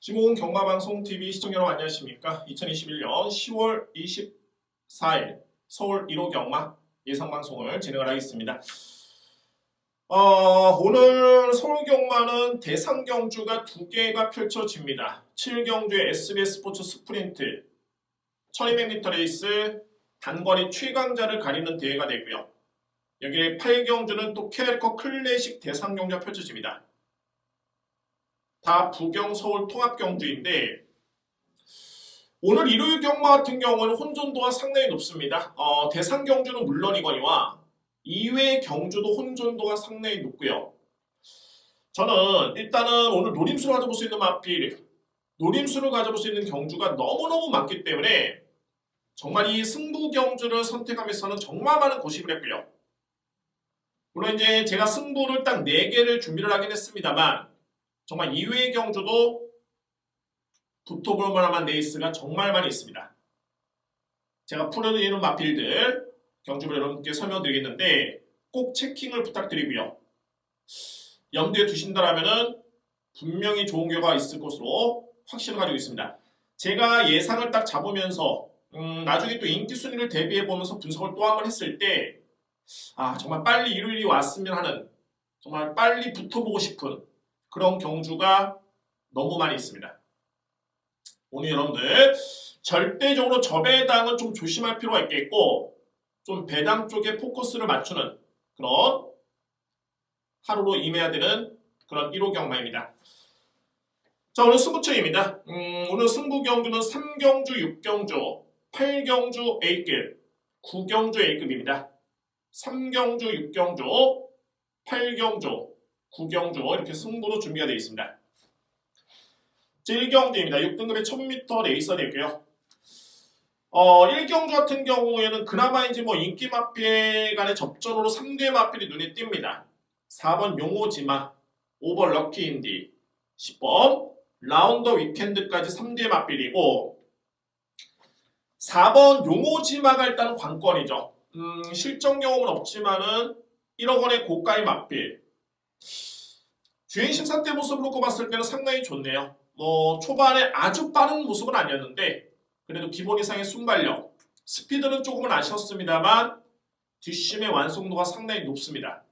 시공 경마방송TV 시청자 여러분 안녕하십니까? 2021년 10월 24일 서울 1호 경마 예상방송을 진행을 하겠습니다. 오늘 서울 경마는 대상 경주가 2개가 펼쳐집니다. 7경주의 SBS 스포츠 스프린트 1200m 레이스 단거리 최강자를 가리는 대회가 되고요. 여기에 8경주는 또 KL컵 클래식 대상 경주가 펼쳐집니다. 다 부경 서울 통합 경주인데 오늘 일요일 경마 같은 경우는 혼존도가 상당히 높습니다. 대상 경주는 물론이거니와 이외 경주도 혼존도가 상당히 높고요. 저는 일단은 오늘 노림수를 가져볼 수 있는 마필, 노림수를 가져볼 수 있는 경주가 너무너무 많기 때문에 정말 이 승부 경주를 선택하면서는 정말 많은 고심을 했고요. 물론 이제 제가 승부를 딱 4개를 준비를 하긴 했습니다만 정말 이외의 경주도 붙어볼 만한 레이스가 정말 많이 있습니다. 제가 풀어드리는 마필들 경주를 여러분께 설명드리겠는데 꼭 체킹을 부탁드리고요. 염두에 두신다면 분명히 좋은 결과가 있을 것으로 확신을 가지고 있습니다. 제가 예상을 딱 잡으면서 나중에 또 인기 순위를 대비해보면서 분석을 또 한 번 했을 때 정말 빨리 일요일이 왔으면 하는 정말 빨리 붙어보고 싶은 그런 경주가 너무 많이 있습니다. 오늘 여러분들 절대적으로 저배당은 좀 조심할 필요가 있겠고 좀 배당 쪽에 포커스를 맞추는 그런 하루로 임해야 되는 그런 1호 경마입니다. 자, 오늘 승부처입니다. 오늘 승부 경주는 3경주, 6경주, 8경주 A급, 9경주 A급입니다. 3경주, 6경주, 8경주, 9경주 이렇게 승부로 준비가 되어 있습니다. 제1경주입니다. 6등급의 1000m 레이서 되고요. 1경주 같은 경우에는 그나마 이제 인기 마필 간의 접전으로 3대 마필이 눈에 띕니다. 4번 용호지마, 5번 럭키인디, 10번 라운더 위켄드까지 3대 마필이고 4번 용호지마가 일단은 관건이죠. 실전 경험은 없지만은 1억 원의 고가의 마필. 주행 심사 때 모습을 놓고 봤을 때는 상당히 좋네요. 초반에 아주 빠른 모습은 아니었는데 그래도 기본 이상의 순발력, 스피드는 조금은 아쉬웠습니다만 뒷심의 완성도가 상당히 높습니다.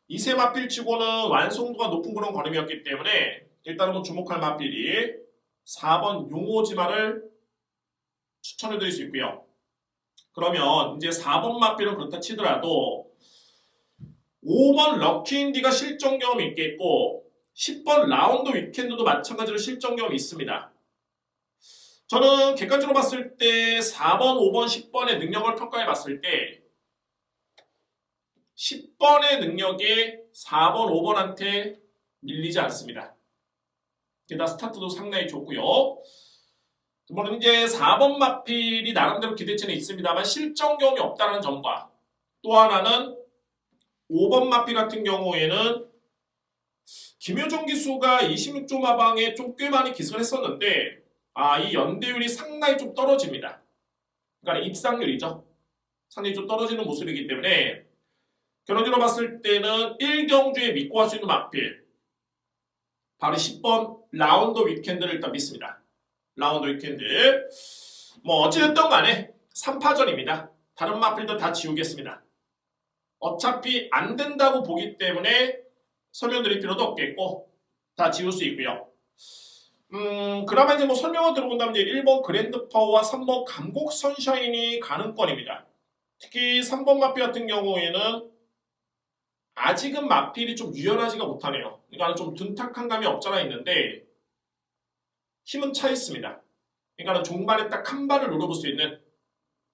이세 마필치고는 완성도가 높은 그런 걸음이었기 때문에 일단은 주목할 마필이 4번 용호지마를 추천을 드릴 수 있고요. 그러면 이제 4번 마필은 그렇다 치더라도 5번 럭키인디가 실전 경험이 있겠고 10번 라운드 위켄드도 마찬가지로 실전 경험이 있습니다. 저는 객관적으로 봤을 때 4번, 5번, 10번의 능력을 평가해 봤을 때 10번의 능력이 4번, 5번한테 밀리지 않습니다. 게다가 스타트도 상당히 좋고요. 물론 이제 4번 마필이 나름대로 기대치는 있습니다만 실전 경험이 없다는 점과 또 하나는 5번 마필 같은 경우에는 김효정 기수가 26조 마방에 좀 꽤 많이 기승을 했었는데 이 연대율이 상당히 좀 떨어집니다. 그러니까 입상률이죠. 상당히 좀 떨어지는 모습이기 때문에 결론적으로 봤을 때는 1경주에 믿고 갈 수 있는 마필 바로 10번 라운더 위켄드를 일단 믿습니다. 라운더 위켄드 어찌됐든 간에 3파전입니다. 다른 마필도 다 지우겠습니다. 어차피 안 된다고 보기 때문에 설명드릴 필요도 없겠고 다 지울 수 있고요. 그나마 이제 설명을 들어본다면 이제 1번 그랜드 파워와 3번 감곡 선샤인이 가능권입니다. 특히 3번 마필 같은 경우에는 아직은 마필이 좀 유연하지가 못하네요. 그러니까 좀 둔탁한 감이 없잖아 있는데 힘은 차 있습니다. 그러니까 종반에 딱 한 발을 노려볼 수 있는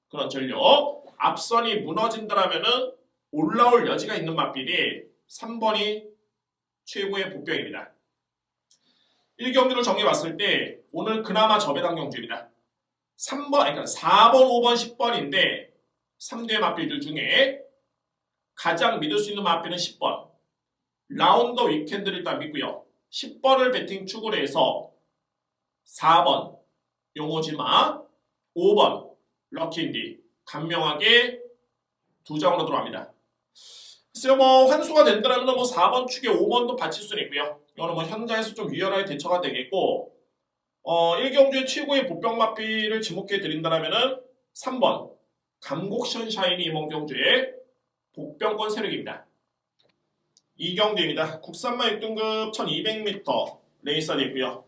그런 전력. 앞선이 무너진다라면은 올라올 여지가 있는 마필이 3번이 최고의 복병입니다. 1경주를 정해봤을 때 오늘 그나마 저배당 경주입니다. 4번, 5번, 10번인데 3대 마필들 중에 가장 믿을 수 있는 마필은 10번. 라운더 위켄드를 일단 믿고요. 10번을 배팅 축으로 해서 4번 용호지마, 5번 럭키인디 간명하게 2장으로 들어갑니다. 글쎄요, 뭐 환수가 된다면 뭐 4번 축에 5번도 받칠 수는 있고요. 이거는 뭐 현장에서 좀 유연하게 대처가 되겠고, 1경주의 최고의 보병마필을 지목해 드린다면은 3번 감곡션샤인이 이번 경주의 복병권 세력입니다. 2경주입니다. 국산마 6등급 1200m 레이서 되고요.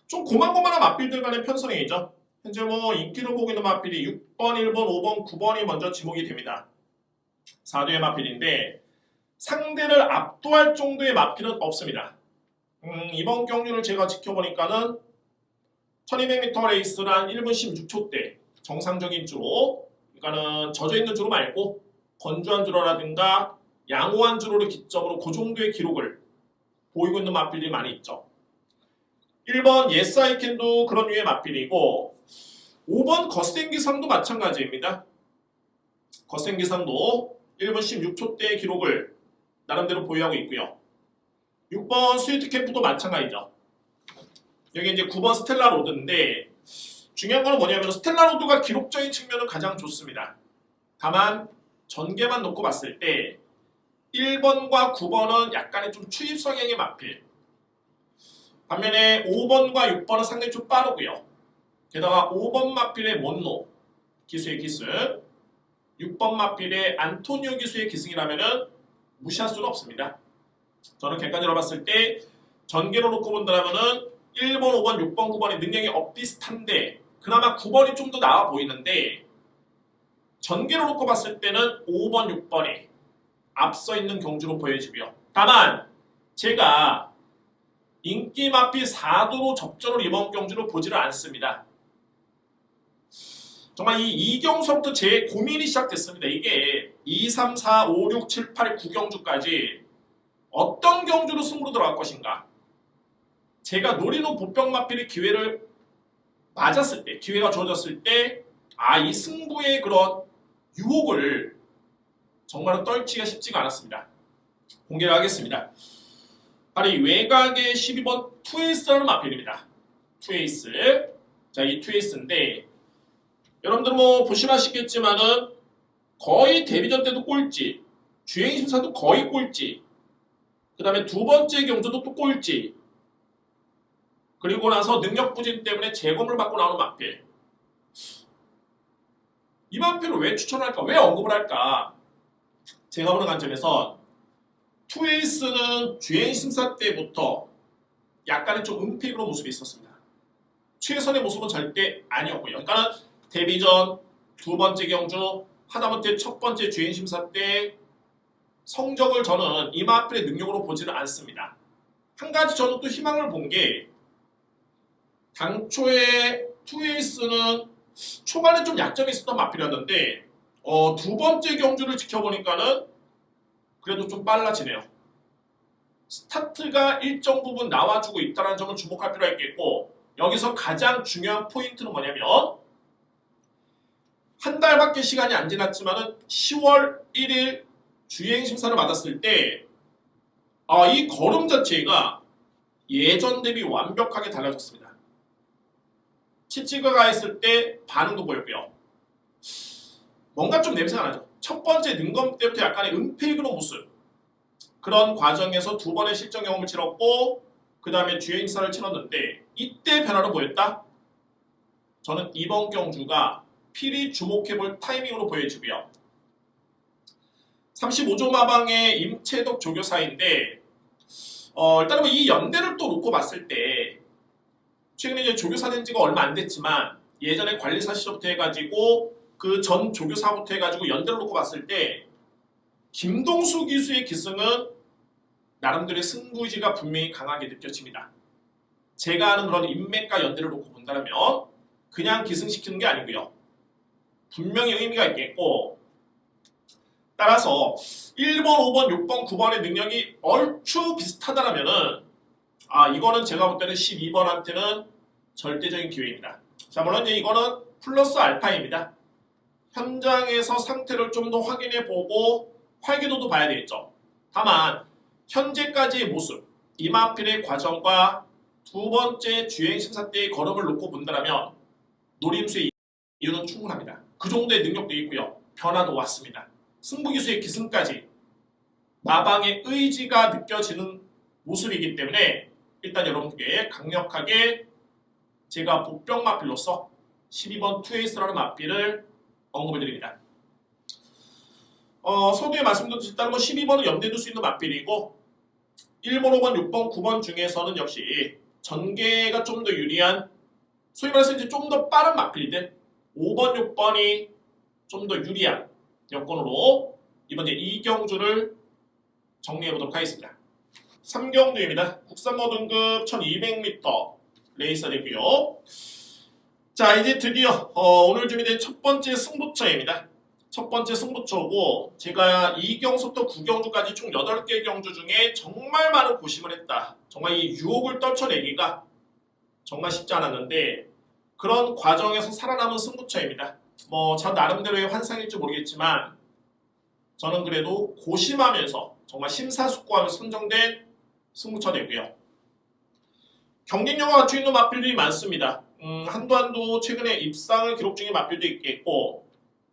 좀 고만고만한 마필들 간의 편성이죠. 현재 뭐 인기로 보고 있는 마필이 6번, 1번, 5번, 9번이 먼저 지목이 됩니다. 4두의 마필인데 상대를 압도할 정도의 마필은 없습니다. 이번 경주를 제가 지켜보니까는 1200m 레이스란 1분 16초대 정상적인 주로, 그러니까는 젖어있는 주로 말고 건조한 주로라든가 양호한 주로를 기점으로 그 정도의 기록을 보이고 있는 마필들이 많이 있죠. 1번 예스 아이 캔도 그런 류의 마필이고, 5번 거센기상도 마찬가지입니다. 거센기상도 1분 16초대의 기록을 나름대로 보유하고 있고요. 6번 스위트 캠프도 마찬가지죠. 여기 이제 9번 스텔라 로드인데 중요한 건 뭐냐면 스텔라 로드가 기록적인 측면은 가장 좋습니다. 다만 전개만 놓고 봤을 때 1번과 9번은 약간의 좀 추입 성향의 마필, 반면에 5번과 6번은 상당히 좀 빠르고요. 게다가 5번 마필의 몬노 기수의 기승, 6번 마필의 안토니오 기수의 기승이라면은 무시할 수는 없습니다. 저는 객관적으로 봤을 때 전개로 놓고 본다면은 1번, 5번, 6번, 9번의 능력이 엇비슷한데 그나마 9번이 좀 더 나아 보이는데 전개로 놓고 봤을 때는 5번, 6번이 앞서 있는 경주로 보여지고요. 다만 제가 인기 마필 4도로 접전을 이번 경주로 보지를 않습니다. 정말 이 이경서부터 제 고민이 시작됐습니다. 이게 2, 3, 4, 5, 6, 7, 8, 9경주까지 어떤 경주로 승부로 들어갈 것인가. 제가 노리는 보병마필의 기회를 맞았을 때, 기회가 주어졌을 때, 이 승부의 그런 유혹을 정말로 떨치기가 쉽지가 않았습니다. 공개를 하겠습니다. 바로 이 외곽의 12번 투에이스라는 마필입니다. 투에이스. 자, 이 투에이스인데 여러분들 뭐 보시면 아시겠지만은 거의 데뷔전 때도 꼴찌, 주행심사도 거의 꼴찌, 그 다음에 두 번째 경주도 또 꼴찌, 그리고 나서 능력 부진 때문에 재검을 받고 나오는 마필. 이 마필을 왜 추천할까? 왜 언급을 할까? 제가 보는 관점에서 투에이스는 주행심사 때부터 약간의 좀 은폐그런 모습이 있었습니다. 최선의 모습은 절대 아니었고요. 그러니까 데뷔전 두 번째 경주 하다못해 첫 번째 주행심사 때 성적을 저는 이 마필의 능력으로 보지는 않습니다. 한 가지 저는 또 희망을 본 게 당초에 투에이스는 초반에 좀 약점이 있었던 마필이었는데 두 번째 경주를 지켜보니까는 그래도 좀 빨라지네요. 스타트가 일정 부분 나와주고 있다는 점을 주목할 필요가 있겠고, 여기서 가장 중요한 포인트는 뭐냐면 한 달밖에 시간이 안 지났지만은 10월 1일 주행심사를 받았을 때 이 걸음 자체가 예전 대비 완벽하게 달라졌습니다. 치치가가 했을 때 반응도 보였고요. 뭔가 좀 냄새가 나죠. 첫 번째 능검 때부터 약간의 은폐그런 모습, 그런 과정에서 두 번의 실전 경험을 치렀고 그 다음에 주행사를 치렀는데 이때 변화를 보였다? 저는 이번 경주가 필히 주목해볼 타이밍으로 보여지고요. 35조 마방의 임채덕 조교사인데 일단은 뭐 이 연대를 또 놓고 봤을 때 최근에 이제 조교사 된 지가 얼마 안 됐지만 예전에 관리사 시절부터 해가지고 그 전 조교사부터 해가지고 연대를 놓고 봤을 때 김동수 기수의 기승은 나름대로의 승부의지가 분명히 강하게 느껴집니다. 제가 아는 그런 인맥과 연대를 놓고 본다면 그냥 기승시키는 게 아니고요. 분명히 의미가 있겠고, 따라서 1번, 5번, 6번, 9번의 능력이 얼추 비슷하다면은 이거는 제가 볼 때는 12번한테는 절대적인 기회입니다. 자, 물론 이제 이거는 플러스 알파입니다. 현장에서 상태를 좀 더 확인해 보고 활기도도 봐야 되겠죠. 다만 현재까지의 모습, 이마필의 과정과 두 번째 주행 심사 때의 걸음을 놓고 본다면 노림수의 이유는 충분합니다. 그 정도의 능력도 있고요. 변화도 왔습니다. 승부기수의 기승까지 마방의 의지가 느껴지는 모습이기 때문에 일단 여러분께 강력하게 제가 복병 마필로서 12번 투에이스라는 마필을 언급을 드립니다. 서두에 말씀드렸듯이 12번은 염두에 둘 수 있는 마필이고 1번, 5번, 6번, 9번 중에서는 역시 전개가 좀 더 유리한 소위 말해서 이제 좀 더 빠른 마필들 5번, 6번이 좀 더 유리한 여건으로 이번 이제 2경주를 정리해 보도록 하겠습니다. 3경주입니다. 국산모 등급 1200m 레이서 되고요. 자, 이제 드디어 오늘 준비된 첫 번째 승부처입니다. 첫 번째 승부처고 제가 2경부터 9경주까지 총 8개 경주 중에 정말 많은 고심을 했다. 정말 이 유혹을 떨쳐내기가 정말 쉽지 않았는데 그런 과정에서 살아남은 승부처입니다. 저 나름대로의 환상일지 모르겠지만 저는 그래도 고심하면서 정말 심사숙고하면서 선정된 승부처 되고요. 경쟁력을 갖추고 있는 마필들이 많습니다. 한도 최근에 입상을 기록 중인 마필도 있겠고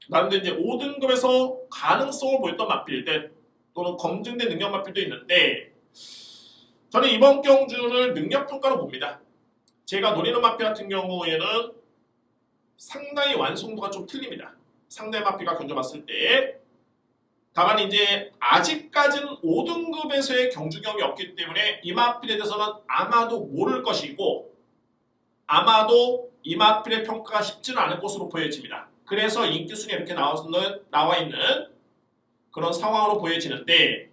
나름대로 이제 5등급에서 가능성을 보였던 마필들 또는 검증된 능력 마필도 있는데 저는 이번 경주를 능력평가로 봅니다. 제가 노리는 마필 같은 경우에는 상당히 완성도가 좀 틀립니다. 상대 마필과 견줘봤을 때 다만 이제 아직까지는 5등급에서의 경주 경험이 없기 때문에 이 마필에 대해서는 아마도 모를 것이고 아마도 이 마필의 평가가 쉽지는 않을 것으로 보여집니다. 그래서 인기순위에 이렇게 나와 있는 그런 상황으로 보여지는데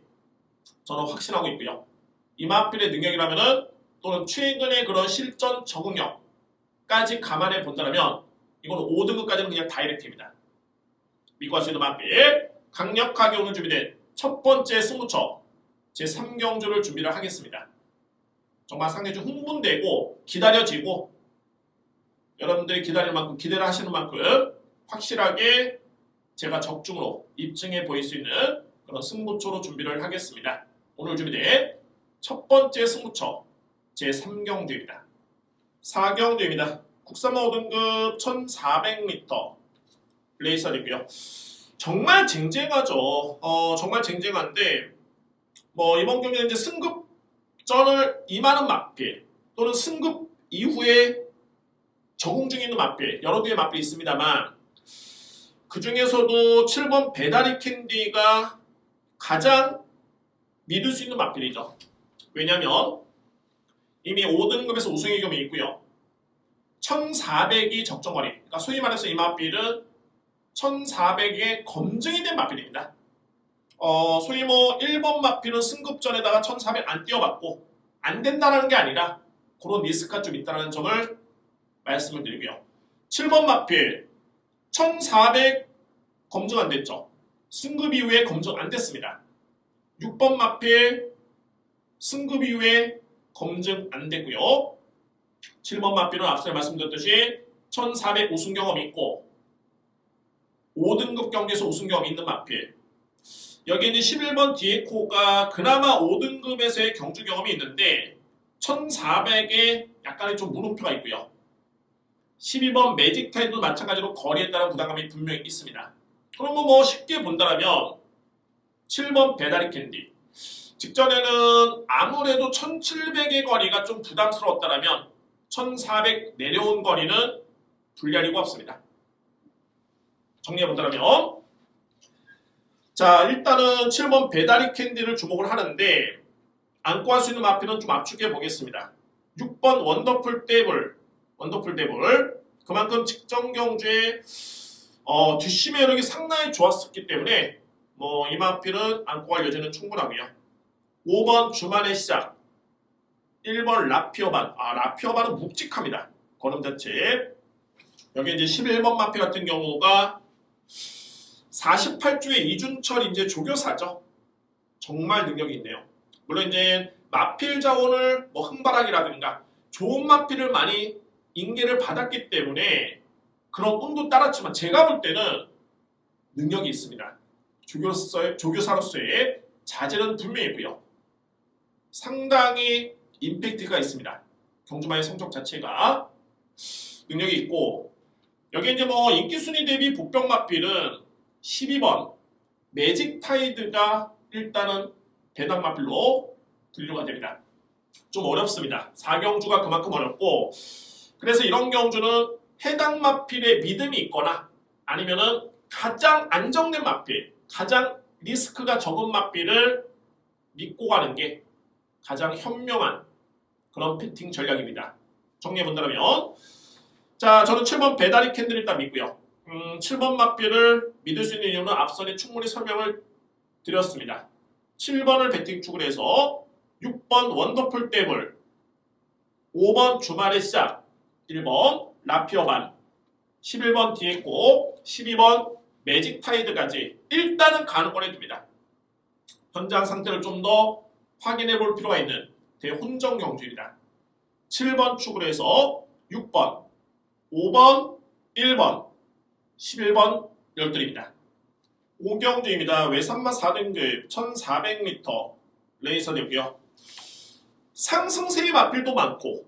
저는 확신하고 있고요. 이 마필의 능력이라면은 또는 최근의 그런 실전 적응력까지 감안해 본다면 이거는 5등급까지는 그냥 다이렉트입니다. 믿고 할 수 있는 마필 강력하게 오늘 준비된 첫 번째 승부처 제3경주를 준비를 하겠습니다. 정말 상당히 좀 흥분되고 기다려지고 여러분들이 기다릴 만큼 기대를 하시는 만큼 확실하게 제가 적중으로 입증해 보일 수 있는 그런 승부처로 준비를 하겠습니다. 오늘 준비된 첫 번째 승부처 제3경주입니다. 4경주입니다. 국산모 5등급 1400m 레이서이고요. 정말 쟁쟁하죠. 정말 쟁쟁한데 이번 경기는 이제 승급전을 임하는 마필 또는 승급 이후에 적응 중에 있는 마필 여러 개의 마필이 있습니다만 그 중에서도 7번 배다리 캔디가 가장 믿을 수 있는 마필이죠. 왜냐하면 이미 5등급에서 우승의 경험이 있고요. 1400이 적정거리 그러니까 소위 말해서 이 마필은 1400에 검증이 된 마필입니다. 소위 1번 마필은 승급전에다가 1400 안 띄워봤고 안 된다는 게 아니라 그런 리스크가 좀 있다는 점을 말씀을 드리고요. 7번 마필 1400 검증 안 됐죠. 승급 이후에 검증 안 됐습니다. 6번 마필 승급 이후에 검증 안 됐고요. 7번 마필은 앞서 말씀드렸듯이 1400 우승 경험이 있고 5등급 경기에서 우승 경험이 있는 마필 여기 이제 11번 디에코가 그나마 5등급에서의 경주 경험이 있는데 1400에 약간의 좀 물음표가 있고요. 12번 매직 타이도 마찬가지로 거리에 따른 부담감이 분명히 있습니다. 그럼 쉽게 본다면 7번 배다리 캔디 직전에는 아무래도 1700의 거리가 좀 부담스러웠다면 1400 내려온 거리는 불리할 이유가 없습니다. 정리해 본다면 자 일단은 7번 배다리 캔디를 주목을 하는데 안고 할 수 있는 마필은 좀 압축해 보겠습니다. 6번 원더풀 데블 그만큼 직전 경주에 뒷심의 여력이 상당히 좋았었기 때문에 이 마필은 안고 갈 여지는 충분하고요. 5번 주말의 시작 1번 라피어반 라피어반은 묵직합니다. 걸음 자체 여기 이제 11번 마필 같은 경우가 48주의 이준철 이제 조교사죠. 정말 능력이 있네요. 물론 이제 마필 자원을 흥발하기라든가 좋은 마필을 많이 인계를 받았기 때문에 그런 운도 따랐지만 제가 볼 때는 능력이 있습니다. 조교사로서의 자질은 분명히 있고요. 상당히 임팩트가 있습니다. 경주마의 성적 자체가 능력이 있고 여기 이제 인기 순위 대비 복병 마필은 12번 매직 타이드가 일단은 배당 마필로 분류가 됩니다. 좀 어렵습니다. 4경주가 그만큼 어렵고, 그래서 이런 경주는 해당 마필에 믿음이 있거나 아니면은 가장 안정된 마필, 가장 리스크가 적은 마필을 믿고 가는 게 가장 현명한 그런 패팅 전략입니다. 정리해본다면, 자, 저는 7번 배다리 캔들 일단 믿고요. 7번 마필을 믿을 수 있는 이유는 앞선에 충분히 설명을 드렸습니다. 7번을 배팅 축을 해서 6번 원더풀 떼블, 5번 주말의 시작, 1번 라피어반, 11번 디에코, 12번 매직 타이드까지 일단은 가는 권해 둡니다. 현장 상태를 좀 더 확인해 볼 필요가 있는 대혼정 경주입니다. 7번 축으로 해서 6번, 5번, 1번, 11번 열들입니다. 5경주입니다. 외산마 4등급 1400m 레이서 되고요. 상승세의 마필도 많고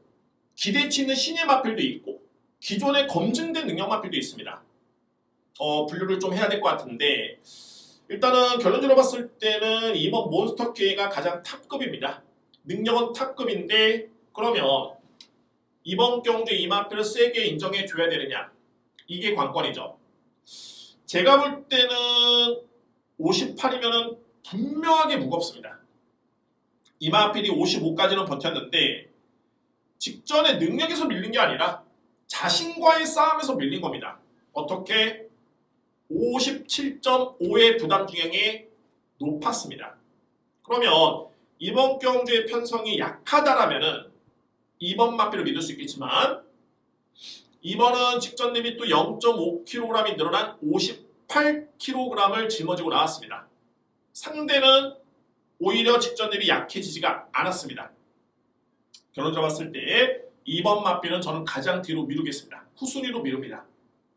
기대치 있는 신의 마필도 있고 기존에 검증된 능력 마필도 있습니다. 분류를 좀 해야 될 것 같은데 일단은 결론적으로 봤을 때는 이번 몬스터 K가 가장 탑급입니다. 능력은 탑급인데 그러면 이번 경주에 이 마필을 세게 인정해 줘야 되느냐, 이게 관건이죠. 제가 볼 때는 58이면 분명하게 무겁습니다. 이 마필이 55까지는 버텼는데 직전에 능력에서 밀린 게 아니라 자신과의 싸움에서 밀린 겁니다. 어떻게? 57.5의 부담 중량이 높았습니다. 그러면 이번 경주의 편성이 약하다라면은 2번 마필을 믿을 수 있겠지만 2번은 직전 대비 또 0.5kg이 늘어난 58kg을 짊어지고 나왔습니다. 상대는 오히려 직전 대비 약해지지가 않았습니다. 결론적으로 봤을 때 2번 마필은 저는 가장 뒤로 미루겠습니다. 후순위로 미룹니다.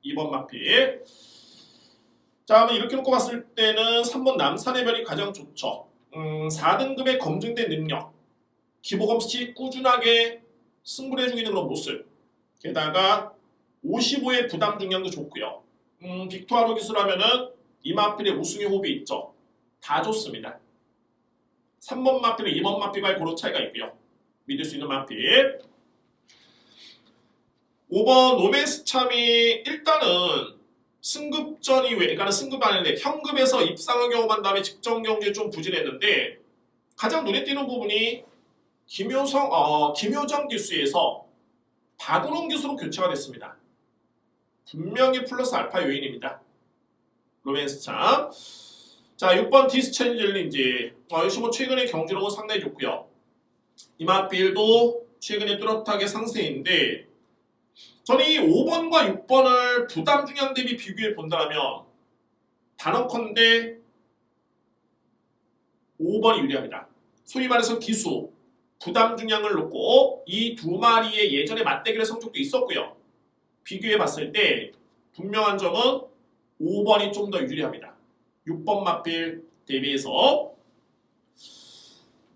2번 마필. 자, 그러면 이렇게 놓고 봤을 때는 3번 남산의 별이 가장 좋죠. 4등급의 검증된 능력, 기복없이 꾸준하게 승부를 해주고 있는 그런 모습, 게다가 55의 부담 중량도 좋고요. 빅토아로 기술하면은 이 마필의 우승의 호흡이 있죠. 다 좋습니다. 3번 마필은 2번 마필과의 고로 차이가 있고요. 믿을 수 있는 마필. 5번 노메스 참이 일단은 승급전 이후에, 그러니까 승급 아닌데 현급에서 입상을 경험한 다음에 직전 경기에 좀 부진했는데 가장 눈에 띄는 부분이 김효정 기수에서 박우롱 기수로 교체가 됐습니다. 분명히 플러스 알파 요인입니다. 로맨스 참. 자, 6번 디스체인젤린지. 역시 뭐 최근에 경주력은 상당히 좋고요. 이마필도 최근에 뚜렷하게 상승인데 저는 이 5번과 6번을 부담 중량 대비 비교해 본다면 단언컨대 5번이 유리합니다. 소위 말해서 기수, 부담 중량을 놓고 이 두 마리의 예전에 맞대결의 성적도 있었고요. 비교해 봤을 때 분명한 점은 5번이 좀 더 유리합니다. 6번 마필 대비해서.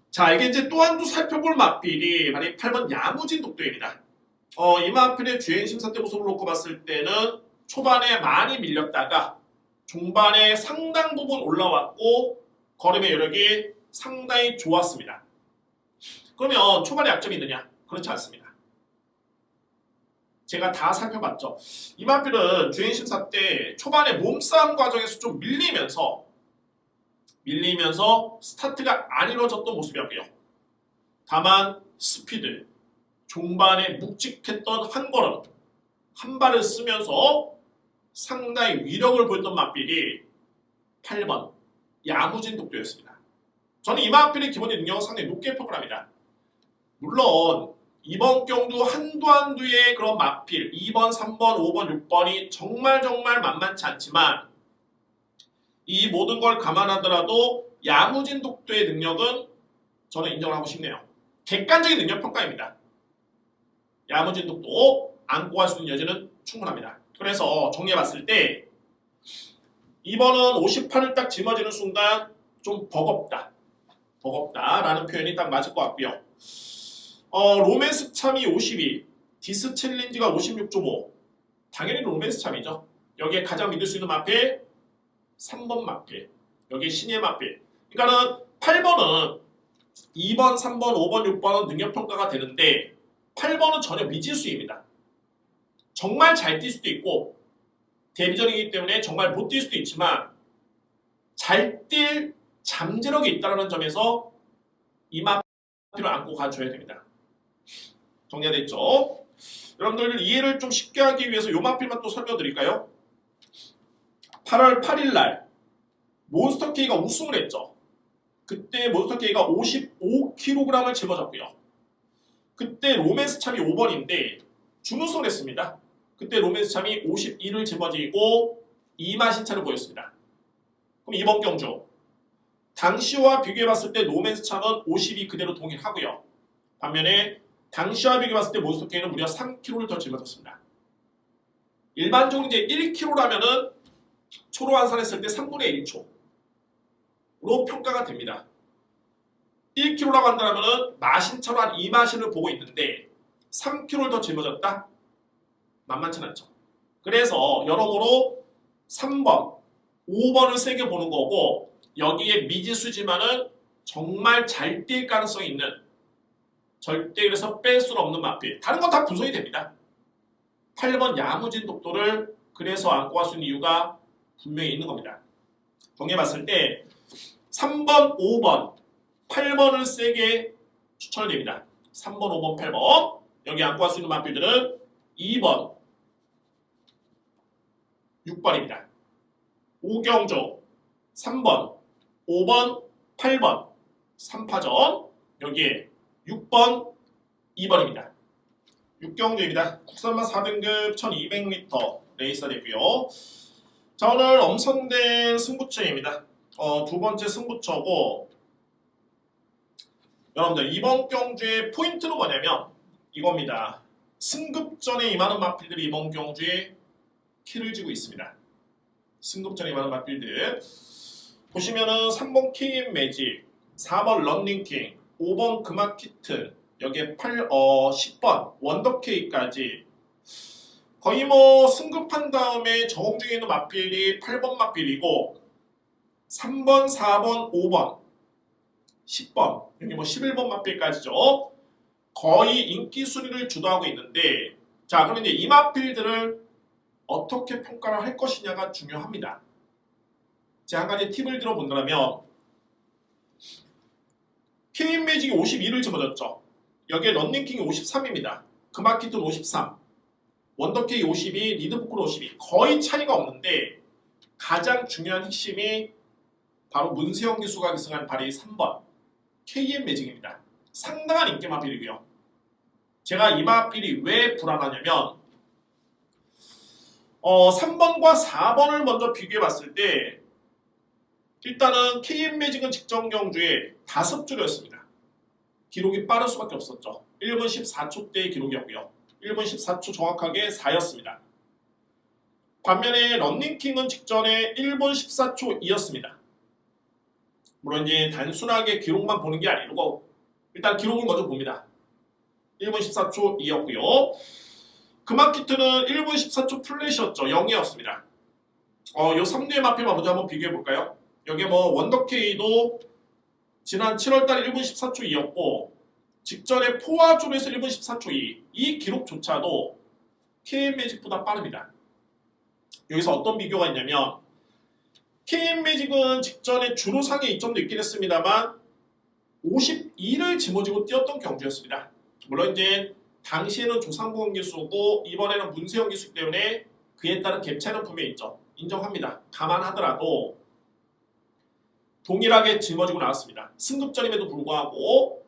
자, 이게 이제 또 한 주 살펴볼 마필이 바로 8번 야무진 독도입니다. 이 마필의 주행 심사 때 모습을 놓고 봤을 때는 초반에 많이 밀렸다가 중반에 상당 부분 올라왔고 걸음의 여력이 상당히 좋았습니다. 그러면 초반에 약점이 있느냐? 그렇지 않습니다. 제가 다 살펴봤죠. 이 마필은 주행 심사 때 초반에 몸싸움 과정에서 좀 밀리면서 스타트가 안 이루어졌던 모습이었고요. 다만 스피드, 중반에 묵직했던 한 걸음, 한 발을 쓰면서 상당히 위력을 보였던 마필이 8번 야무진 독도였습니다. 저는 이 마필의 기본적인 능력은 상당히 높게 평가합니다. 물론 이번 경주 한두의 그런 마필 2번, 3번, 5번, 6번이 정말 만만치 않지만 이 모든 걸 감안하더라도 야무진 독도의 능력은 저는 인정을 하고 싶네요. 객관적인 능력 평가입니다. 야무진 독도 안고 갈 수 있는 여지는 충분합니다. 그래서 정리해봤을 때 2번은 58을 딱 짊어지는 순간 좀 버겁다라는 표현이 딱 맞을 것 같고요. 로맨스 참이 52, 디스 챌린지가 56.5. 당연히 로맨스 참이죠. 여기에 가장 믿을 수 있는 마필 3번 마필. 여기 신의 마필. 그러니까는 8번은 2번, 3번, 5번, 6번은 능력평가가 되는데 8번은 전혀 미지수입니다. 정말 잘 뛸 수도 있고 데뷔전이기 때문에 정말 못 뛸 수도 있지만 잘 뛸 잠재력이 있다는 점에서 이 마필을 안고 가줘야 됩니다. 정리가 됐죠? 여러분들 이해를 좀 쉽게 하기 위해서 이 마필만 또 설명드릴까요? 8월 8일 날 몬스터 K가 우승을 했죠. 그때 몬스터 K가 55kg을 짊어졌고요. 그때 로맨스 참이 5번인데 준우승을 했습니다. 그때 로맨스 참이 51을 짊어지고 이마신차를 보였습니다. 그럼 이번 경주 당시와 비교해봤을 때 로맨스 참은 52 그대로 동일하고요. 반면에 당시와 비교해봤을 때 몬스터 K는 무려 3kg를 더 짊어졌습니다. 일반적으로 이제 1kg라면은 초로 환산했을 때 3분의 1초로 평가가 됩니다. 1kg라고 한다면 마신차로 한 2마신을 보고 있는데 3kg를 더 짊어졌다? 만만치 않죠. 그래서 여러모로 3번, 5번을 세게 보는 거고 여기에 미지수지만은 정말 잘 뛸 가능성이 있는 절대 그래서 뺄 수는 없는 마필. 다른 건 다 분석이 됩니다. 8번 야무진 독도를 그래서 안고 갈 수 있는 이유가 분명히 있는 겁니다. 정리해봤을 때 3번, 5번, 8번을 세게 추천드립니다. 3번, 5번, 8번 여기 안고 갈 수 있는 마필들은 2번, 6번입니다. 오경조 3번, 5번, 8번 3파전 여기에 6번, 2번입니다. 6경주입니다. 국산마 4등급 1200m 레이서 되고요. 자, 오늘 엄선된 승부처입니다. 두 번째 승부처고 여러분들 이번 경주의 포인트는 뭐냐면 이겁니다. 승급전에 임하는 마필들이 이번 경주에 키를 쥐고 있습니다. 승급전에 임하는 마필들 보시면은 3번 KM 매직, 4번 런닝킹, 5번 금화키트, 여기에 10번 원더K까지 거의 뭐 승급한 다음에 저공 중에 있는 마필이 8번 마필이고 3번, 4번, 5번, 10번, 여기 뭐 11번 마필까지죠. 거의 인기 순위를 주도하고 있는데 자, 그럼 이제 이 마필들을 어떻게 평가를 할 것이냐가 중요합니다. 제가 한 가지 팁을 들어본다면 KM 매직이 52를 짊어졌죠. 여기에 런닝킹이 53입니다. 금화키트는 53, 원더케이 52, 리드부클 52 거의 차이가 없는데 가장 중요한 핵심이 바로 문세영 기수가 기승한 발이 3번 KM 매직입니다. 상당한 인기 마필이고요. 제가 이 마필이 왜 불안하냐면 3번과 4번을 먼저 비교해 봤을 때 일단은 KM 매직은 직전 경주에 5줄이었습니다. 기록이 빠를 수밖에 없었죠. 1분 14초대의 기록이었고요. 1분 14초 정확하게 4였습니다. 반면에 런닝킹은 직전에 1분 14초 2였습니다. 물론 이제 단순하게 기록만 보는 게 아니고 일단 기록을 먼저 봅니다. 1분 14초 2였고요. 금화키트는 1분 14초 플랫이었죠. 0이었습니다. 요 3대의 마필만 먼저 한번 비교해 볼까요? 여기 뭐 원더케이도 지난 7월달 1분 14초 2였고 직전에 포화줄에서 1분 14초 2. 이 기록조차도 KM 매직보다 빠릅니다. 여기서 어떤 비교가 있냐면 KM 매직은 직전에 주로상의 이점도 있긴 했습니다만 52를 짊어지고 뛰었던 경주였습니다. 물론 이제 당시에는 조상구원 기수고 이번에는 문세영 기수 때문에 그에 따른 갭 차이는 분명히 있죠. 인정합니다. 감안하더라도 동일하게 짊어지고 나왔습니다. 승급전임에도 불구하고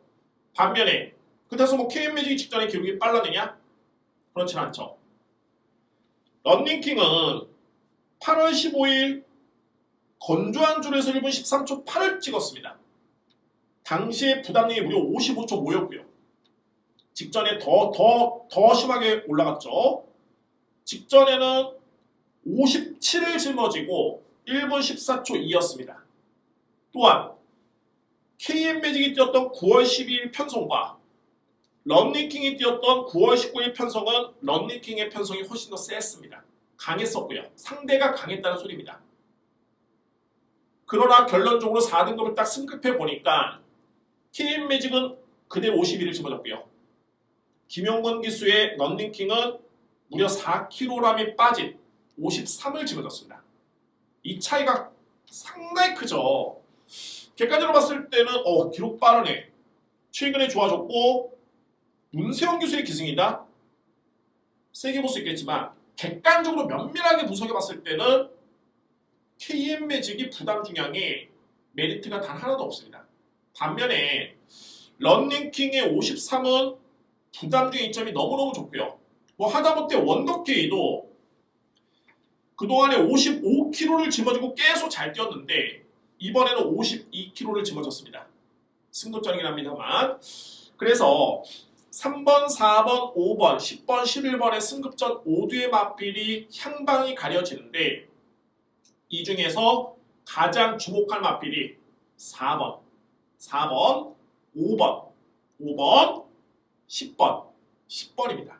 반면에 그렇다고 뭐 KM 매직이 직전에 기록이 빨라내냐? 그렇진 않죠. 런닝킹은 8월 15일 건조한 줄에서 1분 13초 8을 찍었습니다. 당시에 부담력이 무려 55초 5였고요. 직전에 더 심하게 올라갔죠. 직전에는 57을 짊어지고 1분 14초 2였습니다. 또한 KM 매직이 뛰었던 9월 12일 편성과 런닝킹이 뛰었던 9월 19일 편성은 런닝킹의 편성이 훨씬 더 셌습니다. 강했었고요. 상대가 강했다는 소리입니다. 그러나 결론적으로 4등급을 딱 승급해 보니까 KM매직은 그대로 51을 집어줬고요. 김용건 기수의 런닝킹은 무려 4kg이 빠진 53을 집어줬습니다. 이 차이가 상당히 크죠. 객관적으로 봤을 때는 기록 빠르네. 최근에 좋아졌고 문세영 기수의 기승이다. 세게 볼 수 있겠지만 객관적으로 면밀하게 분석해 봤을 때는 KM매직이 부담 중량이 메리트가 단 하나도 없습니다. 반면에 런닝킹의 53은 부담 중의 이점이 너무너무 좋고요. 뭐 하다못해 원더케이도 그동안에 55kg를 짊어지고 계속 잘 뛰었는데 이번에는 52kg를 짊어졌습니다. 승부전이긴 합니다만. 그래서 3번, 4번, 5번, 10번, 11번의 승급전 모두의 마필이 향방이 가려지는데 이 중에서 가장 주목할 마필이 4번, 5번, 10번입니다.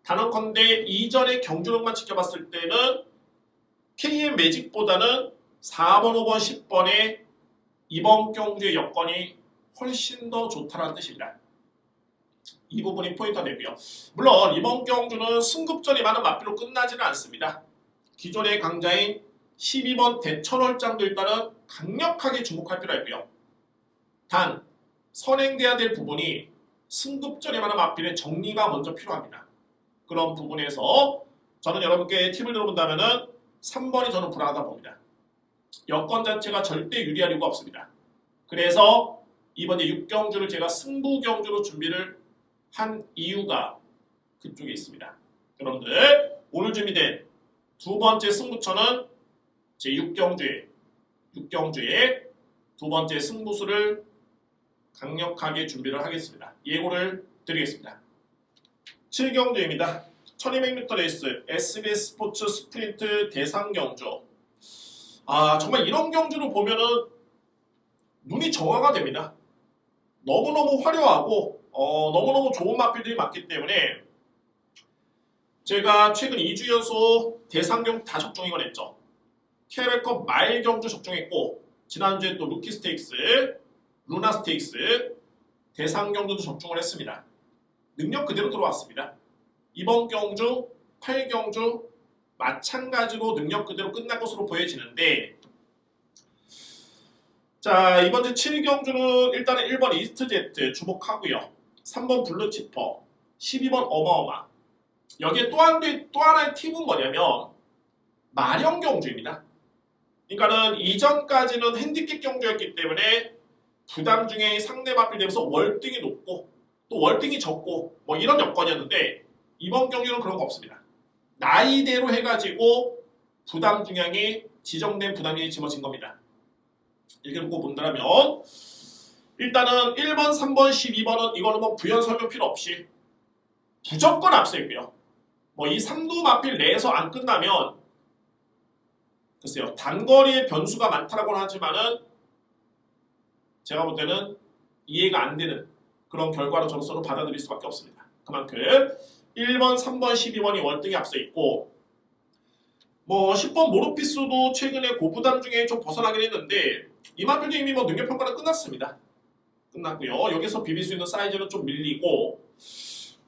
단언컨대 이전의 경주력만 지켜봤을 때는 KM매직보다는 4번, 5번, 10번의 이번 경주의 여건이 훨씬 더 좋다는 뜻입니다. 이 부분이 포인트가 되고요. 물론 이번 경주는 승급전이 많은 마필로 끝나지는 않습니다. 기존의 강자인 12번 대천월장도 일단은 강력하게 주목할 필요가 있고요. 단 선행돼야 될 부분이 승급전에 관한 마필의 정리가 먼저 필요합니다. 그런 부분에서 저는 여러분께 팁을 들어본다면 3번이 저는 불안하다 봅니다. 여건 자체가 절대 유리할 이유가 없습니다. 그래서 이번에 6경주를 제가 승부경주로 준비를 한 이유가 그쪽에 있습니다. 여러분들 오늘 준비된 두 번째 승부처는 제 6경주의 두 번째 승부수를 강력하게 준비를 하겠습니다. 예고를 드리겠습니다. 7경주입니다. 1200m 레이스 SBS 스포츠 스프린트 대상 경주. 정말 이런 경주를 보면은 눈이 정화가 됩니다. 너무너무 화려하고 너무너무 좋은 마필들이 많기 때문에 제가 최근 2주 연속 대상 경주 다 적중이건 했죠. 캐럴컵 마일 경주 적중했고 지난주에 또 루키 스테이크스, 루나 스테이크스 대상 경주도 적중을 했습니다. 능력 그대로 들어왔습니다. 이번 경주, 8경주 마찬가지로 능력 그대로 끝날 것으로 보여지는데 자 이번 주 7경주는 일단은 1번 이스트제트 주목하고요. 3번 블루치퍼, 12번 어마어마. 여기에 또 하나의 팁은 뭐냐면 마령 경주입니다. 그러니까는 이전까지는 핸디캡 경주였기 때문에 부담 중에 상대 마필 되면서 월등히 높고 또 월등히 적고 뭐 이런 여건이었는데 이번 경주는 그런 거 없습니다. 나이대로 해가지고 부담 중량이 지정된 부담이 짊어진 겁니다. 이렇게 놓고 본다면 일단은 1번, 3번, 12번은 이거는 뭐 부연 설명 필요 없이 무조건 앞서 있고요. 뭐 이 3두 마필 내에서 안 끝나면 글쎄요. 단거리의 변수가 많다라고는 하지만은 제가 볼 때는 이해가 안 되는 그런 결과로 저로서는 받아들일 수밖에 없습니다. 그만큼 1번, 3번, 12번이 월등히 앞서 있고 뭐 10번 모르피스도 최근에 고부담 중에 좀 벗어나긴 했는데 이 마필도 이미 뭐 능력평가는 끝났습니다. 끝났고요. 여기서 비빌 수 있는 사이즈는 좀 밀리고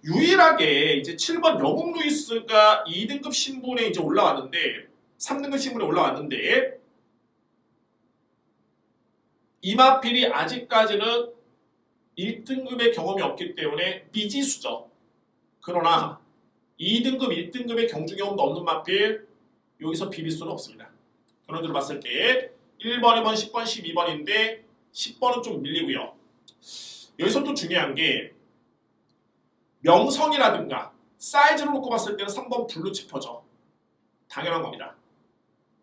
유일하게 이제 7번 영웅 루이스가 2등급 신분에 이제 올라왔는데 3등급 신분에 올라왔는데 이 마필이 아직까지는 1등급의 경험이 없기 때문에 미지수죠. 그러나 2등급, 1등급의 경주 경험도 없는 마필 여기서 비빌 수는 없습니다. 그런 점을 봤을 때 1번, 2번, 10번, 12번인데 10번은 좀 밀리고요. 여기서 또 중요한 게 명성이라든가 사이즈로 놓고 봤을 때는 3번 블루치퍼죠. 당연한 겁니다.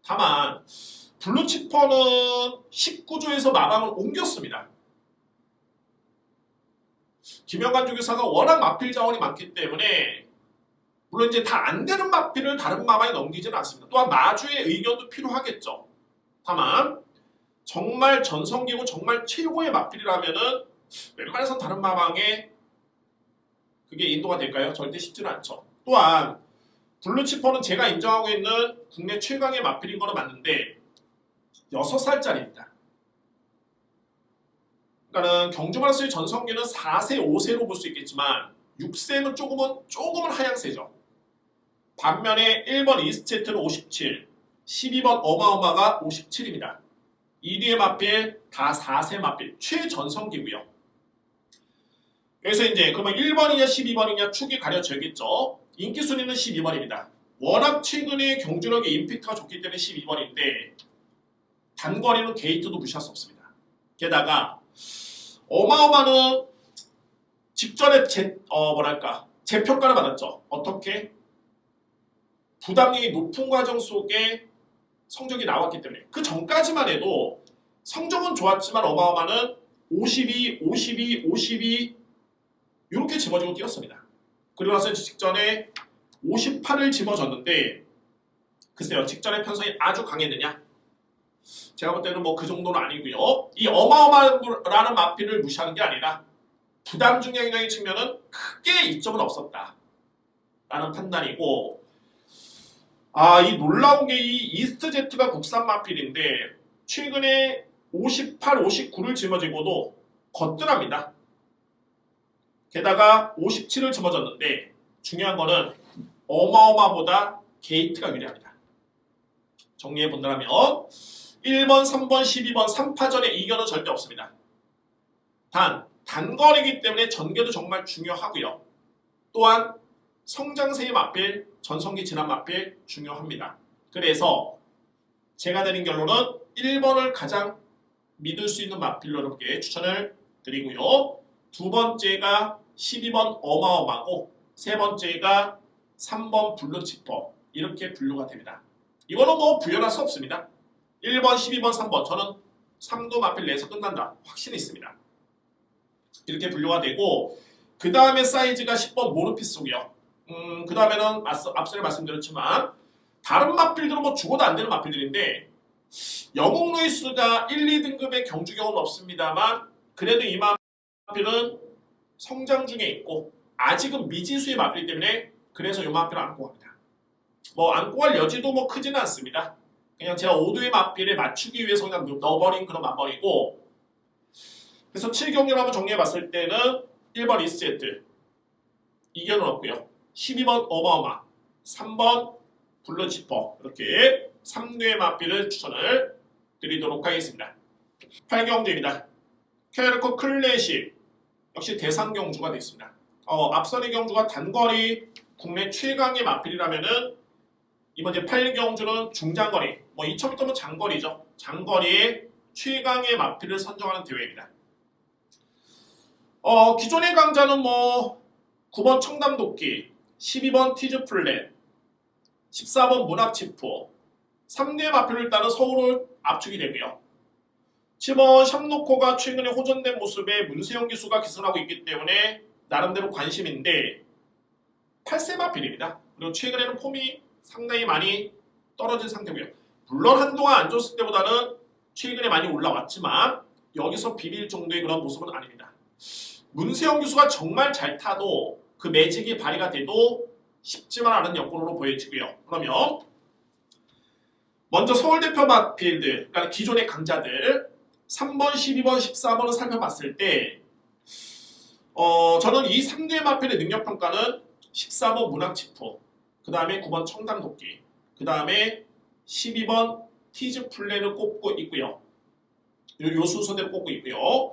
다만 블루치퍼는 19조에서 마방을 옮겼습니다. 김영관 조교사가 워낙 마필 자원이 많기 때문에 물론 이제 다 안 되는 마필을 다른 마방에 넘기지는 않습니다. 또한 마주의 의견도 필요하겠죠. 다만 정말 전성기고 정말 최고의 마필이라면은 웬만해서 다른 마방에 그게 인도가 될까요? 절대 쉽지는 않죠. 또한 블루치퍼는 제가 인정하고 있는 국내 최강의 마필인 거는 맞는데 6살짜리입니다. 그러니까는 경주마라소의 전성기는 4세, 5세로 볼 수 있겠지만 6세는 조금은 하향세죠. 반면에 1번 이스트제트는 57, 12번 어마어마가 57입니다. 이 뒤에 마필 다 4세 마필, 최전성기고요. 그래서 이제 그러면 1번이냐 12번이냐 축이 가려져야겠죠. 인기 순위는 12번입니다. 워낙 최근에 경주력의 임팩트가 좋기 때문에 12번인데 단거리는 게이트도 무시할 수 없습니다. 게다가 어마어마는 직전에 재평가를 받았죠. 어떻게? 부담력이 높은 과정 속에 성적이 나왔기 때문에 그 전까지만 해도 성적은 좋았지만 어마어마는 52, 52, 52 이렇게 짊어지고 뛰었습니다. 그리고 나서 직전에 58을 짊어졌는데 글쎄요. 직전에 편성이 아주 강했느냐? 제가 볼 때는 뭐 그 정도는 아니고요. 이 어마어마라는 마필을 무시하는 게 아니라 부담 중량이라는 측면은 크게 이점은 없었다 라는 판단이고, 이 놀라운 게 이 이스트제트가 국산 마필인데 최근에 58, 59를 짊어지고도 거뜬합니다. 게다가 57을 짊어졌는데 중요한 거는 어마어마보다 게이트가 유리합니다. 정리해 본다면 1번, 3번, 12번 3파전에 이견은 절대 없습니다. 단거리이기 때문에 전개도 정말 중요하고요. 또한 성장세의 마필, 전성기 지난 마필 중요합니다. 그래서 제가 내린 결론은 1번을 가장 믿을 수 있는 마필로 여러분께 추천을 드리고요. 두 번째가 12번 어마어마고 세 번째가 3번 블루치퍼 이렇게 분류가 됩니다. 이거는 뭐 부연할 수 없습니다. 1번, 12번, 3번 저는 3도 마필 내에서 끝난다 확신이 있습니다. 이렇게 분류가 되고 그 다음에 사이즈가 10번 모르피스고요. 그 다음에는 앞서 말씀드렸지만 다른 마필들은 뭐 죽어도 안 되는 마필들인데 영웅 루이스가 1, 2등급의 경주 경험은 없습니다만 그래도 이 마필은 성장 중에 있고 아직은 미지수의 마필이기 때문에 그래서 이 마필을 안고 갑니다. 뭐 안고 갈 여지도 뭐 크지는 않습니다. 그냥 제가 5도의 마필에 맞추기 위해서 그냥 넣어버린 그런 마필이고, 그래서 7경주를 한번 정리해봤을 때는 1번 이스트제트 이견은 없고요. 12번 어마어마, 3번 블루치퍼 이렇게 3류의 마필을 추천을 드리도록 하겠습니다. 8경주입니다. 캐르코 클래식 역시 대상경주가 되겠습니다. 앞선의 경주가 단거리 국내 최강의 마필이라면은 이번 이제 8경주는 중장거리, 뭐 2000m면 장거리죠. 장거리의 최강의 마필을 선정하는 대회입니다. 기존의 강자는 뭐 9번 청담도끼, 12번 티즈플랫, 14번 문학치프, 3대 마필을 따른 서울을 압축이 되고요. 7번 샴노코가 최근에 호전된 모습에 문세영 기수가 기선하고 있기 때문에 나름대로 관심인데 8세 마필입니다. 그리고 최근에는 폼이 상당히 많이 떨어진 상태고요. 물론 한동안 안 좋았을 때보다는 최근에 많이 올라왔지만 여기서 비빌 정도의 그런 모습은 아닙니다. 문세영 기수가 정말 잘 타도 그 매직이 발휘가 돼도 쉽지만 않은 여건으로 보여지고요. 그러면 먼저 서울대표 마필들, 그러니까 기존의 강자들 3번, 12번, 14번을 살펴봤을 때 저는 이 3대 마필의 능력평가는 14번 문학치프, 그 다음에 9번 청담도끼, 그 다음에 12번 티즈플랜을 꼽고 있고요. 요 순서대로 꼽고 있고요.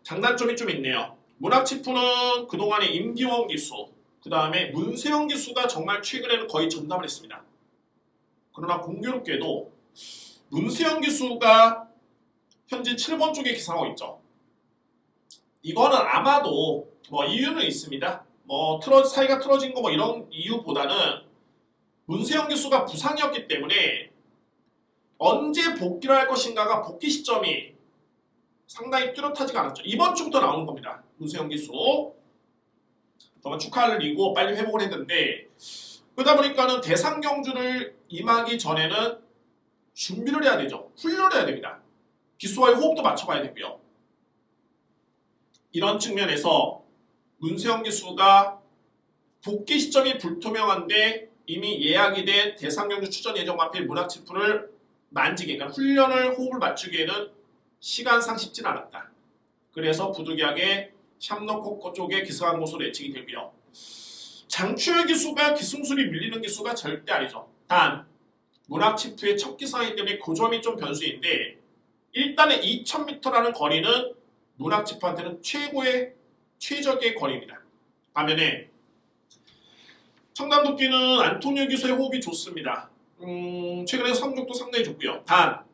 장단점이 좀 있네요. 문학치프는 그동안의 임기원 기수, 그 다음에 문세영 기수가 정말 최근에는 거의 전담을 했습니다. 그러나 공교롭게도 문세영 기수가 현재 7번 쪽에 기상하고 있죠. 이거는 아마도 뭐 이유는 있습니다. 뭐 사이가 틀어진 거 뭐 이런 이유보다는 문세영 기수가 부상이었기 때문에 언제 복귀를 할 것인가가 복귀 시점이 상당히 뚜렷하지가 않았죠. 이번 주부터 나오는 겁니다. 문세영 기수. 정말 축하를 드리고 빨리 회복을 했는데 그러다 보니까는 대상 경주를 임하기 전에는 준비를 해야 되죠. 훈련을 해야 됩니다. 기수와의 호흡도 맞춰봐야 되고요. 이런 측면에서 문세영 기수가 복귀 시점이 불투명한데 이미 예약이 된 대상 경주 출전 예정 마필 문학치프를 만지게, 그러니까 훈련을 호흡을 맞추기에는 시간상 쉽진 않았다. 그래서 부득이하게 샴노코코 쪽에 기승한 것으로 예측이 되고요. 장추열 기수가 기승술이 밀리는 기수가 절대 아니죠. 단 문학치프의 첫 기승이기 때문에 그 점이 좀 변수인데 일단은 2000m라는 거리는 문학치프한테는 최적의 거리입니다. 반면에 청담도끼는 안토니오 기수의 호흡이 좋습니다. 최근에 성적도 상당히 좋고요. 단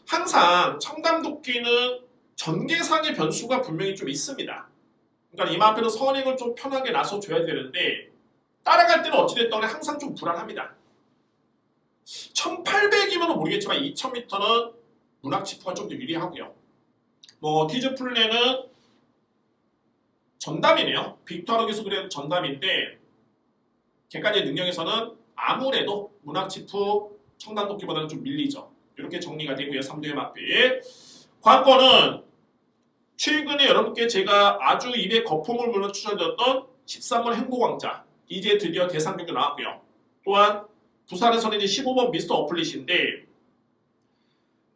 항상 청담도끼는 전개상의 변수가 분명히 좀 있습니다. 그러니까 이맘때는 선행을 좀 편하게 나서줘야 되는데 따라갈 때는 어찌됐든 항상 좀 불안합니다. 1800이면 모르겠지만 2000m는 문학치프가 좀 더 유리하고요. 뭐 티즈 플레는 전담이네요. 빅토르 기수 그래도 전담인데 객관적 능력에서는 아무래도 문학치프 청담도끼보다는 좀 밀리죠. 이렇게 정리가 되고요. 3두의 맞빌. 관건은 최근에 여러분께 제가 아주 입에 거품을 불며 추천드렸던 13번 행복왕자 이제 드디어 대상 경기 나왔고요. 또한 부산에서는 이제 15번 미스터 어플릿인데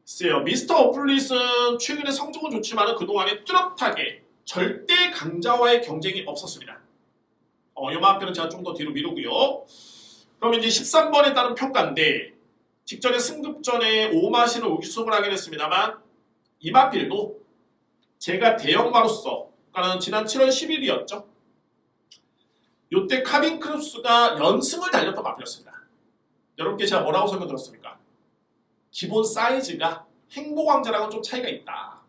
글쎄요. 미스터 어플릿은 최근에 성적은 좋지만 그동안에 뚜렷하게 절대 강자와의 경쟁이 없었습니다. 요맘때는 제가 좀 더 뒤로 미루고요. 그럼 이제 13번에 따른 평가인데 직전에 승급전에 오마시를 우승을 하긴 했습니다만 이마필도 제가 대형마로서 그러니까 지난 7월 10일이었죠. 요때 카빈 크루스가 연승을 달렸던 마필이었습니다. 여러분께 제가 뭐라고 설명드렸습니까? 기본 사이즈가 행복왕자랑은 좀 차이가 있다.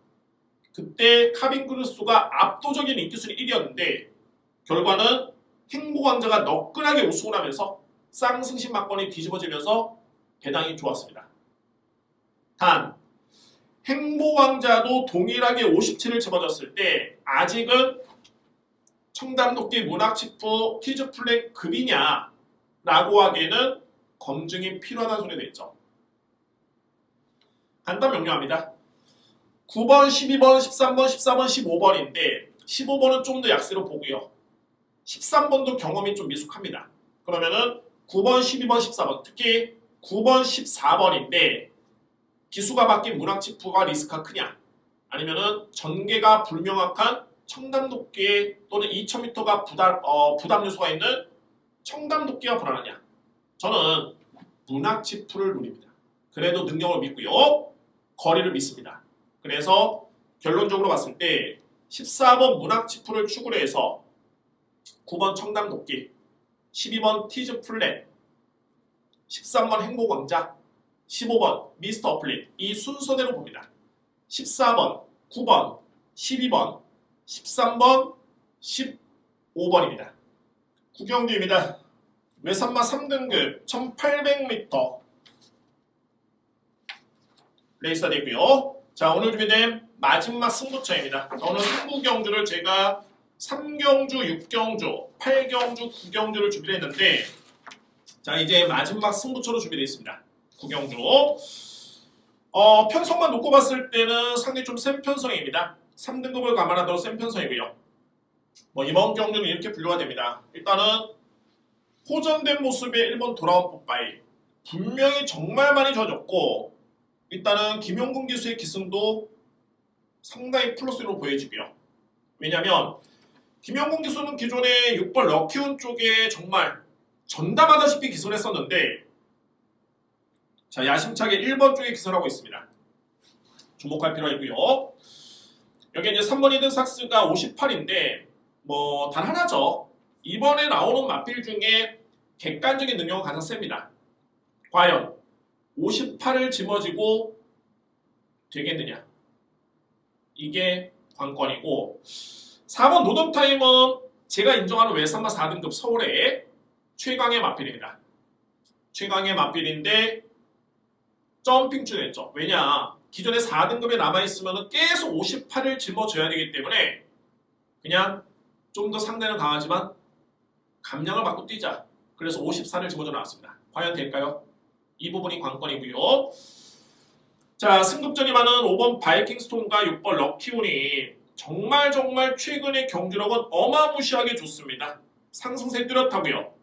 그때 카빈 크루스가 압도적인 인기순위 1위였는데 결과는 행복왕자가 너끈하게 우승을 하면서 쌍승신 막건이 뒤집어지면서 대단히 좋았습니다. 단 행복왕자도 동일하게 57을 집어줬을 때 아직은 청담도끼 문학치프 티즈플렉 급이냐 라고 하기에는 검증이 필요하다는 소리가 있죠. 간단 명료합니다. 9번, 12번, 13번, 14번, 15번인데 15번은 좀 더 약세로 보고요. 13번도 경험이 좀 미숙합니다. 그러면은 9번, 12번, 14번 특히 9번, 14번인데 기수가 바뀐 문학치프가 리스크가 크냐 아니면은 전개가 불명확한 청담도끼 또는 2000m가 부담 요소가 있는 청담도끼가 불안하냐 저는 문학치프를 노립니다. 그래도 능력을 믿고요. 거리를 믿습니다. 그래서 결론적으로 봤을 때 14번 문학치프를 추구로 해서 9번 청담도끼 12번 티즈 플랫 13번 행복왕자 15번 미스터 어플릿 이 순서대로 봅니다. 14번, 9번, 12번, 13번, 15번입니다. 구경주입니다. 외산마 3등급 1800m 레이스가 되고요. 자 오늘 준비된 마지막 승부처입니다. 오늘 승부 경주를 제가 3경주, 6경주, 8경주, 9경주를 준비를 했는데 자 이제 마지막 승부처로 준비되어 있습니다. 9경주 편성만 놓고 봤을 때는 상당히 좀 센 편성입니다. 3등급을 감안하도록 센 편성이고요. 뭐 이번 경주는 이렇게 분류가 됩니다. 일단은 호전된 모습의 1번 돌아온 뽀빠이 분명히 정말 많이 좋아졌고 일단은 김용근 기수의 기승도 상당히 플러스로 보여지고요. 왜냐하면 김용근 기수는 기존에 6번 럭키운 쪽에 정말 전담하다시피 기술을 했었는데 자 야심차게 1번 쪽에 기술하고 있습니다. 주목할 필요가 있고요. 여기 이제 3번 이든 삭스가 58인데 뭐 단 하나죠. 이번에 나오는 마필 중에 객관적인 능력은 가장 셉니다. 과연 58을 짊어지고 되겠느냐 이게 관건이고 4번 노덤타임은 제가 인정하는 외산마 4등급 서울의 최강의 마필입니다. 최강의 마필인데 점핑 출했죠. 왜냐 기존에 4등급에 남아있으면 계속 58을 짊어져야 되기 때문에 그냥 좀 더 상대는 강하지만 감량을 받고 뛰자. 그래서 54를 집어져 나왔습니다. 과연 될까요? 이 부분이 관건이고요. 자 승급전이 많은 5번 바이킹스톤과 6번 럭키운이 정말 최근의 경주력은 어마무시하게 좋습니다. 상승세 뚜렷하고요.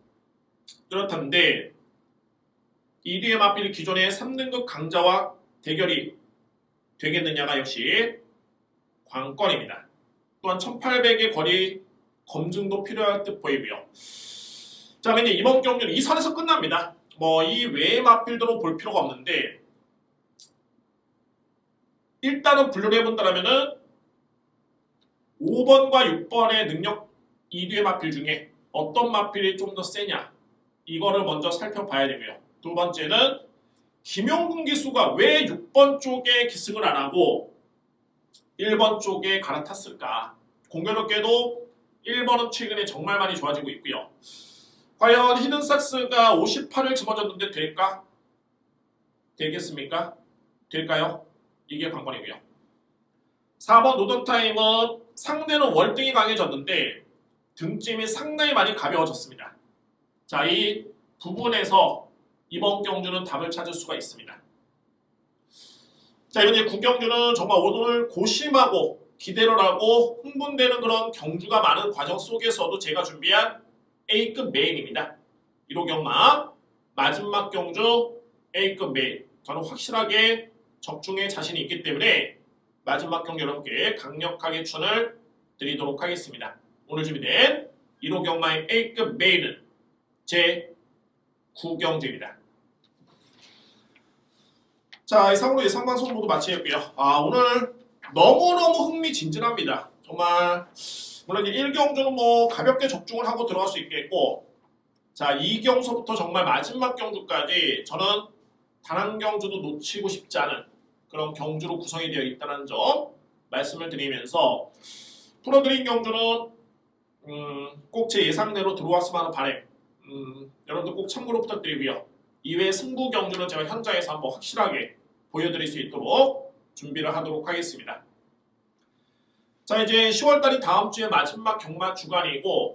뚜렷한데 2뒤의 맞필이 기존의 3등급 강자와 대결이 되겠느냐가 역시 관건입니다. 또한 1800의 거리 검증도 필요할 듯 보이고요. 자, 이제 이번 경기는 이 선에서 끝납니다. 뭐 이 외의 맞필들은 볼 필요가 없는데 일단은 분류를 해본다면은 5번과 6번의 능력 2뒤의 맞필 중에 어떤 맞필이 좀 더 세냐 이거를 먼저 살펴봐야 되고요. 두 번째는 김용근 기수가 왜 6번 쪽에 기승을 안 하고 1번 쪽에 갈아탔을까? 공교롭게도 1번은 최근에 정말 많이 좋아지고 있고요. 과연 히든삭스가 58을 집어줬는데 될까? 되겠습니까? 될까요? 이게 관건이고요. 4번 노던타임은 상대는 월등히 강해졌는데 등짐이 상당히 많이 가벼워졌습니다. 자, 이 부분에서 이번 경주는 답을 찾을 수가 있습니다. 자, 이번 9경주는 정말 오늘 고심하고 기대를 하고 흥분되는 그런 경주가 많은 과정 속에서도 제가 준비한 A급 메인입니다. 1호 경마 마지막 경주 A급 메인. 저는 확실하게 적중에 자신이 있기 때문에 마지막 경기 여러분께 강력하게 추천을 드리도록 하겠습니다. 오늘 준비된 1호 경마의 A급 메인은 제 9경주입니다. 자, 이상으로 예상방송 모두 마치겠고요. 오늘 너무너무 흥미진진합니다. 정말 물론 1경주는 뭐 가볍게 적중을 하고 들어갈 수 있겠고 자, 2경서부터 정말 마지막 경주까지 저는 단 한 경주도 놓치고 싶지 않은 그런 경주로 구성이 되어 있다는 점 말씀을 드리면서 풀어드린 경주는 꼭 제 예상대로 들어왔으면 하는 바람 여러분들 꼭 참고로 부탁드리고요. 이외의 승부 경주는 제가 현장에서 한번 확실하게 보여드릴 수 있도록 준비를 하도록 하겠습니다. 자, 이제 10월달이 다음 주에 마지막 경마 주간이고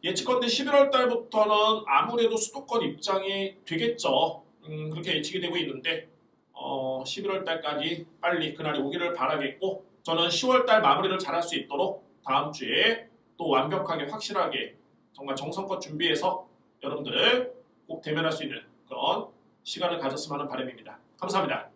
예측컨대 11월달부터는 아무래도 수도권 입장이 되겠죠. 그렇게 예측이 되고 있는데 11월달까지 빨리 그날이 오기를 바라겠고 저는 10월달 마무리를 잘할 수 있도록 다음 주에 또 완벽하게 확실하게 정말 정성껏 준비해서 여러분들 꼭 대면할 수 있는 그런 시간을 가졌으면 하는 바람입니다. 감사합니다.